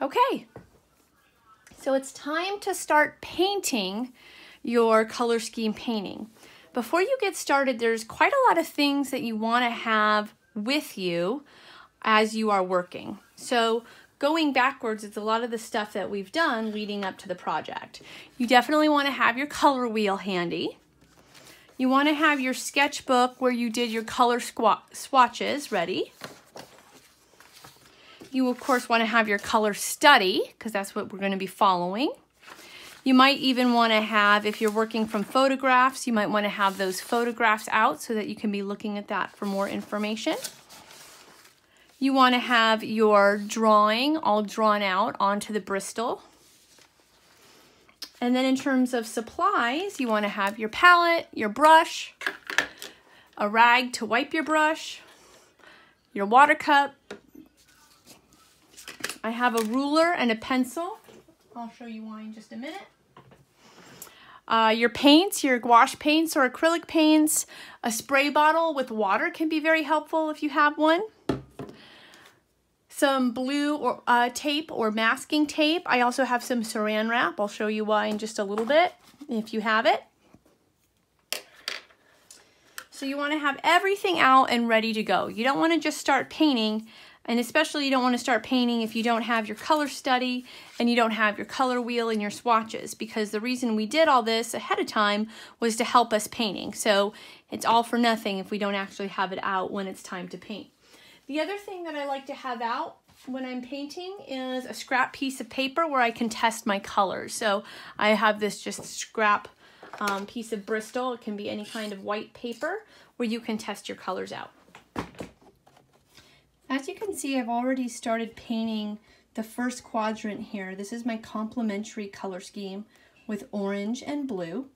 Okay, so it's time to start painting your color scheme painting. Before you get started, there's quite a lot of things that you want to have with you as you are working. So going backwards, it's a lot of the stuff that we've done leading up to the project. You definitely want to have your color wheel handy. You want to have your sketchbook where you did your color swatches ready. You, of course, want to have your color study, because that's what we're going to be following. You might even want to have, if you're working from photographs, you might want to have those photographs out so that you can be looking at that for more information. You want to have your drawing all drawn out onto the Bristol. And then in terms of supplies, you want to have your palette, your brush, a rag to wipe your brush, your water cup. I have a ruler and a pencil. I'll show you why in just a minute. Your paints, your gouache paints or acrylic paints. A spray bottle with water can be very helpful if you have one. Some blue or tape or masking tape. I also have some saran wrap. I'll show you why in just a little bit if you have it. So you want to have everything out and ready to go. You don't want to just start painting, and especially you don't want to start painting if you don't have your color study and you don't have your color wheel and your swatches, because the reason we did all this ahead of time was to help us painting. So it's all for nothing if we don't actually have it out when it's time to paint. The other thing that I like to have out when I'm painting is a scrap piece of paper where I can test my colors. So I have this just scrap piece of Bristol. It can be any kind of white paper where you can test your colors out. As you can see, I've already started painting the first quadrant here. This is my complementary color scheme with orange and blue.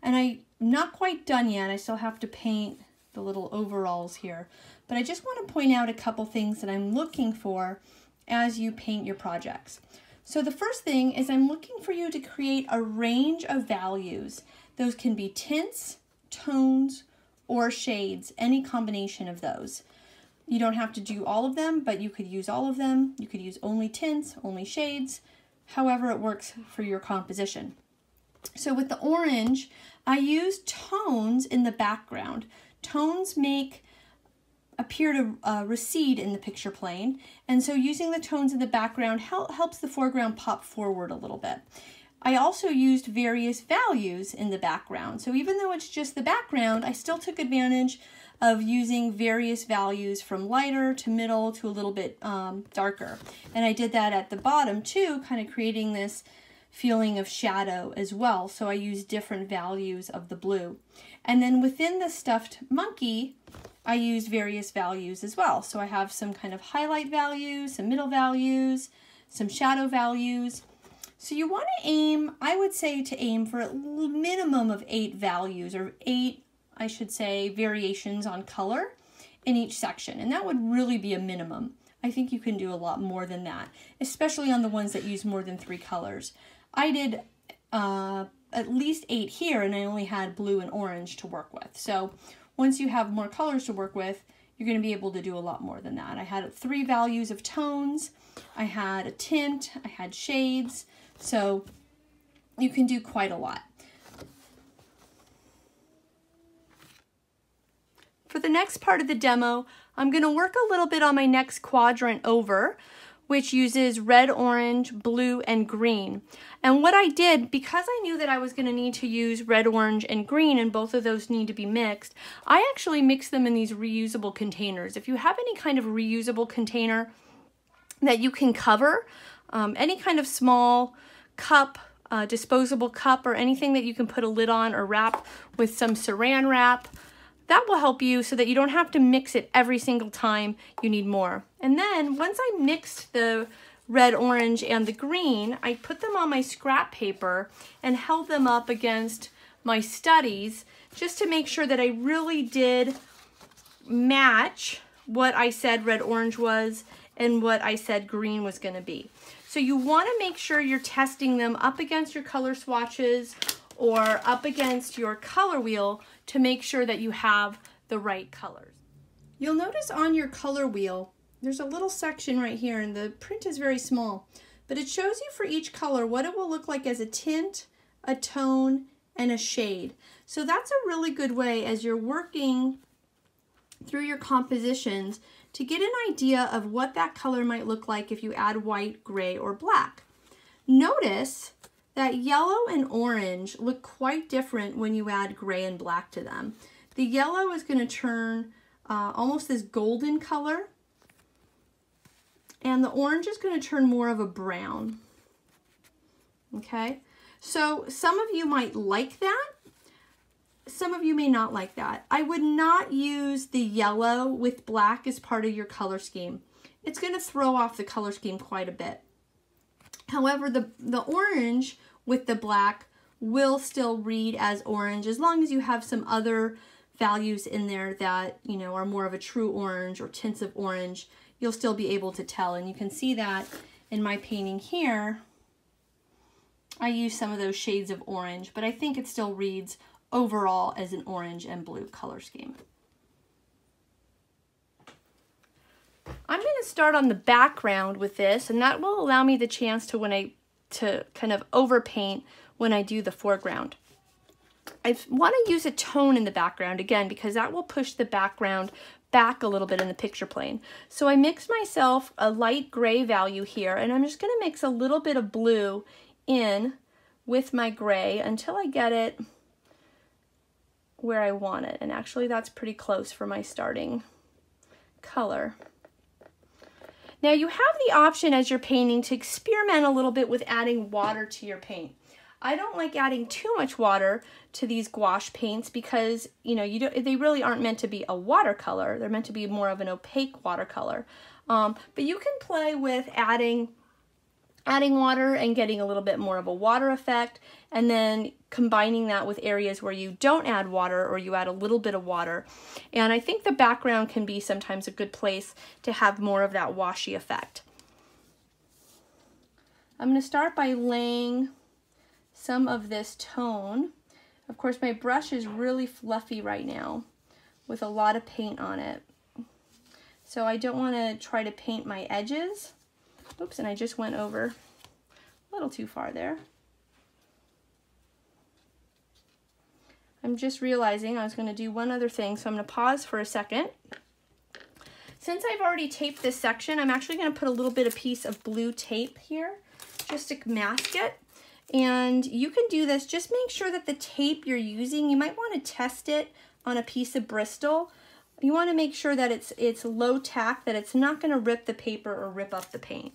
And I'm not quite done yet. I still have to paint the little overalls here. But I just want to point out a couple things that I'm looking for as you paint your projects. So the first thing is I'm looking for you to create a range of values. Those can be tints, tones, or shades, any combination of those. You don't have to do all of them, but you could use all of them. You could use only tints, only shades, however it works for your composition. So with the orange, I use tones in the background. Tones appear to recede in the picture plane, and so using the tones in the background helps the foreground pop forward a little bit. I also used various values in the background, so even though it's just the background, I still took advantage of using various values from lighter to middle to a little bit darker. And I did that at the bottom too, kind of creating this feeling of shadow as well. So I used different values of the blue. And then within the stuffed monkey, I used various values as well. So I have some kind of highlight values, some middle values, some shadow values. So you want to aim, I would say to aim for a minimum of 8 values, or 8, I should say, variations on color in each section. And that would really be a minimum. I think you can do a lot more than that, especially on the ones that use more than 3 colors. I did at least 8 here, and I only had blue and orange to work with. So once you have more colors to work with, you're going to be able to do a lot more than that. I had 3 values of tones, I had a tint, I had shades, so you can do quite a lot. For the next part of the demo, I'm going to work a little bit on my next quadrant over, which uses red, orange, blue, and green. And what I did, because I knew that I was going to need to use red, orange, and green, and both of those need to be mixed, I actually mixed them in these reusable containers. If you have any kind of reusable container that you can cover, any kind of small cup, disposable cup, or anything that you can put a lid on or wrap with some saran wrap, that will help you so that you don't have to mix it every single time you need more. And then once I mixed the red, orange, and the green, I put them on my scrap paper and held them up against my studies just to make sure that I really did match what I said red, orange was and what I said green was going to be. So you want to make sure you're testing them up against your color swatches or up against your color wheel to make sure that you have the right colors. You'll notice on your color wheel, there's a little section right here, and the print is very small, but it shows you for each color what it will look like as a tint, a tone, and a shade. So that's a really good way as you're working through your compositions to get an idea of what that color might look like if you add white, gray, or black. Notice that yellow and orange look quite different when you add gray and black to them. The yellow is going to turn almost this golden color, and the orange is going to turn more of a brown. Okay, so some of you might like that. Some of you may not like that. I would not use the yellow with black as part of your color scheme. It's going to throw off the color scheme quite a bit. However, the orange with the black will still read as orange as long as you have some other values in there that, you know, are more of a true orange or tints of orange. You'll still be able to tell, and you can see that in my painting here. I use some of those shades of orange, but I think it still reads overall as an orange and blue color scheme. I'm going to start on the background with this, and that will allow me the chance to kind of overpaint when I do the foreground. I want to use a tone in the background again because that will push the background back a little bit in the picture plane. So I mix myself a light gray value here, and I'm just going to mix a little bit of blue in with my gray until I get it where I want it. And actually that's pretty close for my starting color. Now you have the option as you're painting to experiment a little bit with adding water to your paint. I don't like adding too much water to these gouache paints because, you know, they really aren't meant to be a watercolor. They're meant to be more of an opaque watercolor. But you can play with adding water and getting a little bit more of a water effect, and then combining that with areas where you don't add water or you add a little bit of water. And I think the background can be sometimes a good place to have more of that washy effect. I'm going to start by laying some of this tone. Of course, my brush is really fluffy right now with a lot of paint on it. So I don't want to try to paint my edges. Oops, and I just went over a little too far there. I'm just realizing I was going to do one other thing, so I'm going to pause for a second. Since I've already taped this section, I'm actually going to put a little bit of piece of blue tape here just to mask it. And you can do this, just make sure that the tape you're using, you might want to test it on a piece of Bristol. You want to make sure that it's low tack, that it's not going to rip the paper or rip up the paint.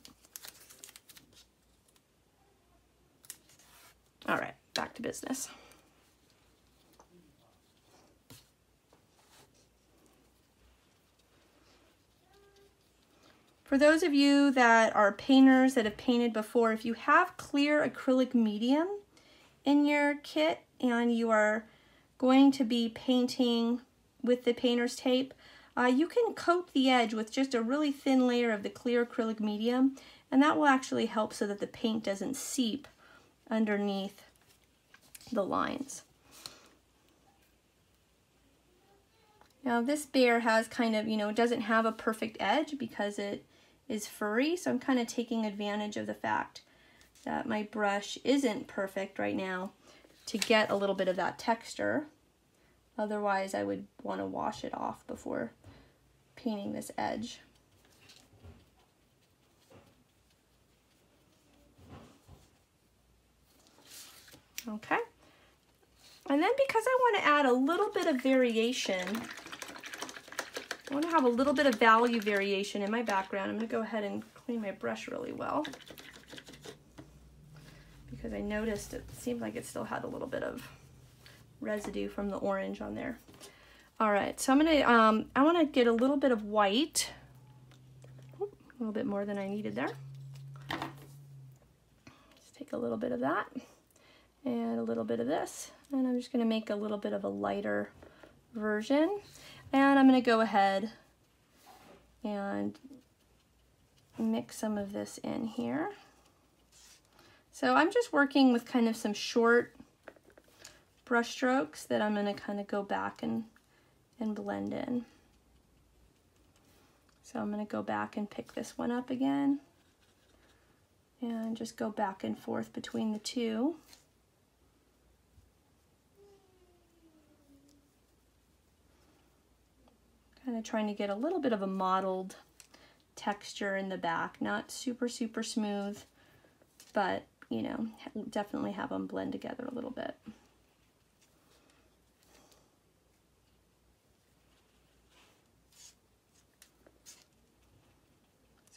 All right, back to business. For those of you that are painters that have painted before, if you have clear acrylic medium in your kit and you are going to be painting with the painter's tape, you can coat the edge with just a really thin layer of the clear acrylic medium, and that will actually help so that the paint doesn't seep underneath the lines. Now this bear has kind of, you know, doesn't have a perfect edge because it is furry, so I'm kind of taking advantage of the fact that my brush isn't perfect right now to get a little bit of that texture. Otherwise I would want to wash it off before painting this edge. Okay, and then because I want to add a little bit of variation, I want to have a little bit of value variation in my background, I'm going to go ahead and clean my brush really well because I noticed it seemed like it still had a little bit of residue from the orange on there. All right, so I'm going to, I want to get a little bit of white, a little bit more than I needed there. Just take a little bit of that and a little bit of this, and I'm just going to make a little bit of a lighter version, and I'm going to go ahead and mix some of this in here. So I'm just working with kind of some short brush strokes that I'm going to kind of go back and blend in. So I'm going to go back and pick this one up again And just go back and forth between the two. Kind of trying to get a little bit of a mottled texture in the back, not super smooth, but you know, definitely have them blend together a little bit.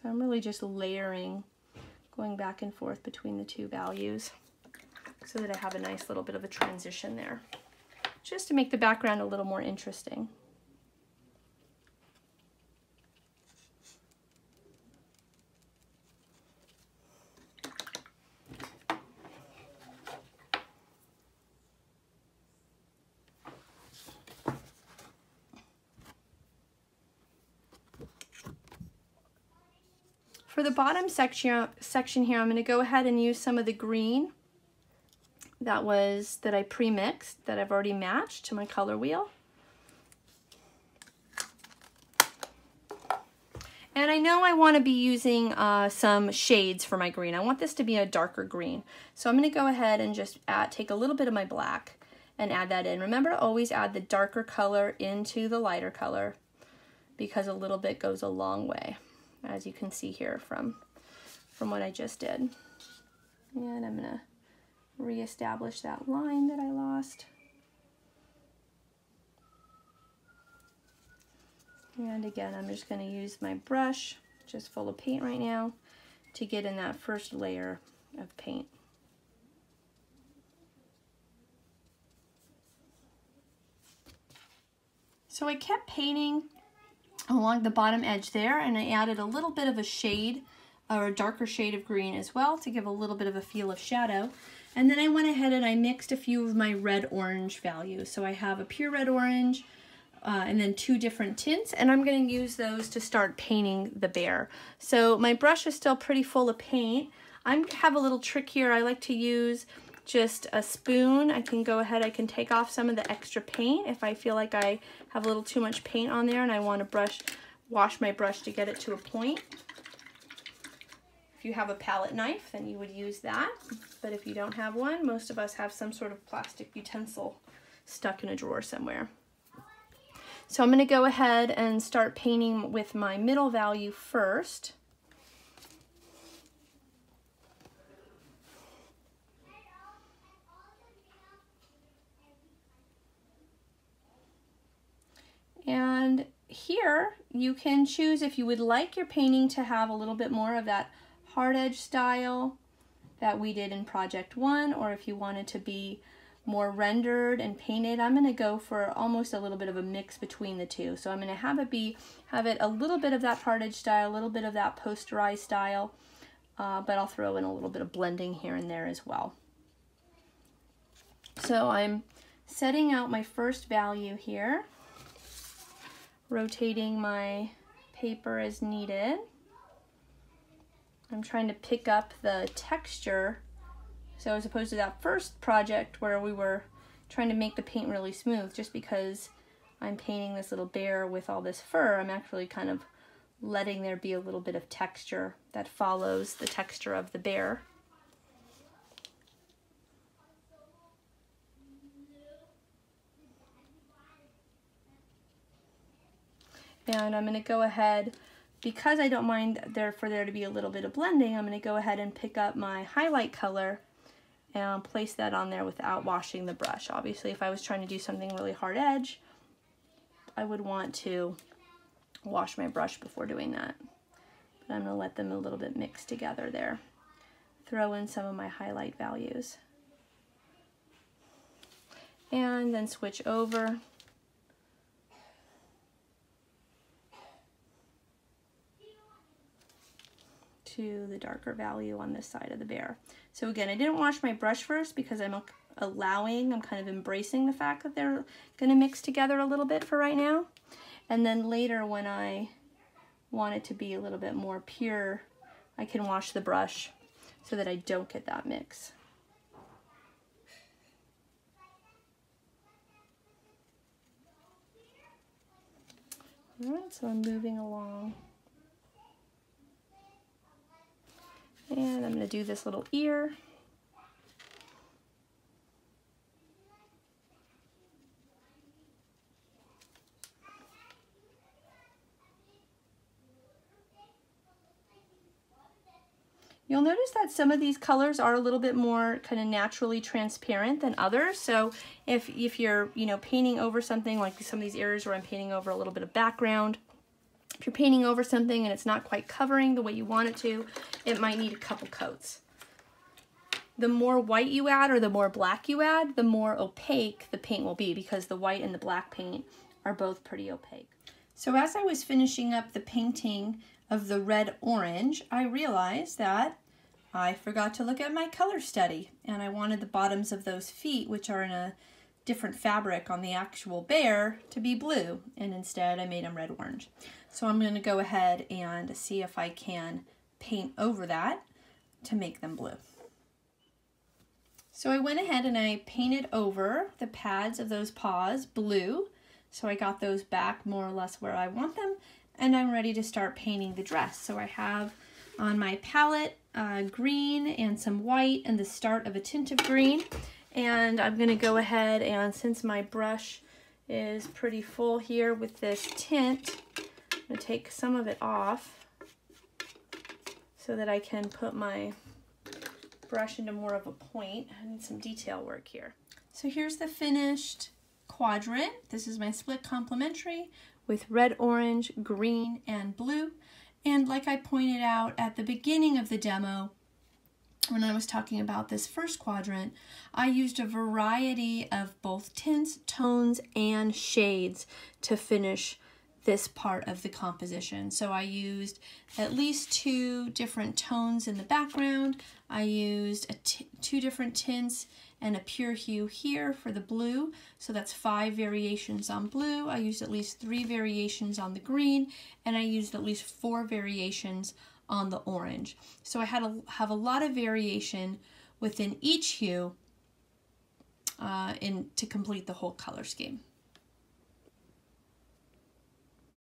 So I'm really just layering, going back and forth between the two values so that I have a nice little bit of a transition there, just to make the background a little more interesting. For the bottom section here, I'm going to go ahead and use some of the green that I pre-mixed, that I've already matched to my color wheel. And I know I want to be using some shades for my green. I want this to be a darker green. So I'm going to go ahead and just take a little bit of my black and add that in. Remember to always add the darker color into the lighter color, because a little bit goes a long way, as you can see here from what I just did. And I'm gonna reestablish that line that I lost. And again, I'm just gonna use my brush, just full of paint right now, to get in that first layer of paint. So I kept painting along the bottom edge there, and I added a little bit of a shade, or a darker shade of green as well, to give a little bit of a feel of shadow. And then I went ahead and I mixed a few of my red-orange values. So I have a pure red-orange and then two different tints, and I'm going to use those to start painting the bear. So my brush is still pretty full of paint. I have a little trick here. I like to use just a spoon. I can go ahead, I can take off some of the extra paint if I feel like I have a little too much paint on there and I want to wash my brush to get it to a point. If you have a palette knife, then you would use that. But if you don't have one, most of us have some sort of plastic utensil stuck in a drawer somewhere. So I'm going to go ahead and start painting with my middle value first. And here you can choose if you would like your painting to have a little bit more of that hard edge style that we did in Project 1, or if you want it to be more rendered and painted. I'm going to go for almost a little bit of a mix between the two. So I'm going to have it a little bit of that hard edge style, a little bit of that posterized style, but I'll throw in a little bit of blending here and there as well. So I'm setting out my first value here, rotating my paper as needed. I'm trying to pick up the texture. So as opposed to that first project where we were trying to make the paint really smooth, just because I'm painting this little bear with all this fur, I'm actually kind of letting there be a little bit of texture that follows the texture of the bear. And I'm going to go ahead, because I don't mind for there to be a little bit of blending, I'm going to go ahead and pick up my highlight color and place that on there without washing the brush. Obviously, if I was trying to do something really hard edge, I would want to wash my brush before doing that. But I'm going to let them a little bit mix together there. Throw in some of my highlight values. And then switch over to the darker value on this side of the bear. So again, I didn't wash my brush first because I'm kind of embracing the fact that they're going to mix together a little bit for right now. And then later, when I want it to be a little bit more pure, I can wash the brush so that I don't get that mix. All right, so I'm moving along. And I'm going to do this little ear. You'll notice that some of these colors are a little bit more kind of naturally transparent than others. So if you're, painting over something like some of these areas where I'm painting over a little bit of background, if you're painting over something and it's not quite covering the way you want it to, it might need a couple coats. The more white you add or the more black you add, the more opaque the paint will be, because the white and the black paint are both pretty opaque. So as I was finishing up the painting of the red orange, I realized that I forgot to look at my color study, and I wanted the bottoms of those feet, which are in a different fabric on the actual bear, to be blue, and instead I made them red orange. So I'm going to go ahead and see if I can paint over that to make them blue. So I went ahead and I painted over the pads of those paws blue, so I got those back more or less where I want them, and I'm ready to start painting the dress. So I have on my palette green and some white and the start of a tint of green, and I'm going to go ahead and, since my brush is pretty full here with this tint, I'm going to take some of it off so that I can put my brush into more of a point. I need some detail work here. So here's the finished quadrant. This is my split complementary with red, orange, green, and blue. And like I pointed out at the beginning of the demo, when I was talking about this first quadrant, I used a variety of both tints, tones, and shades to finish this part of the composition. So I used at least 2 different tones in the background. I used 2 different tints and a pure hue here for the blue. So that's 5 variations on blue. I used at least 3 variations on the green, and I used at least 4 variations on the orange. So I had to have a lot of variation within each hue to complete the whole color scheme.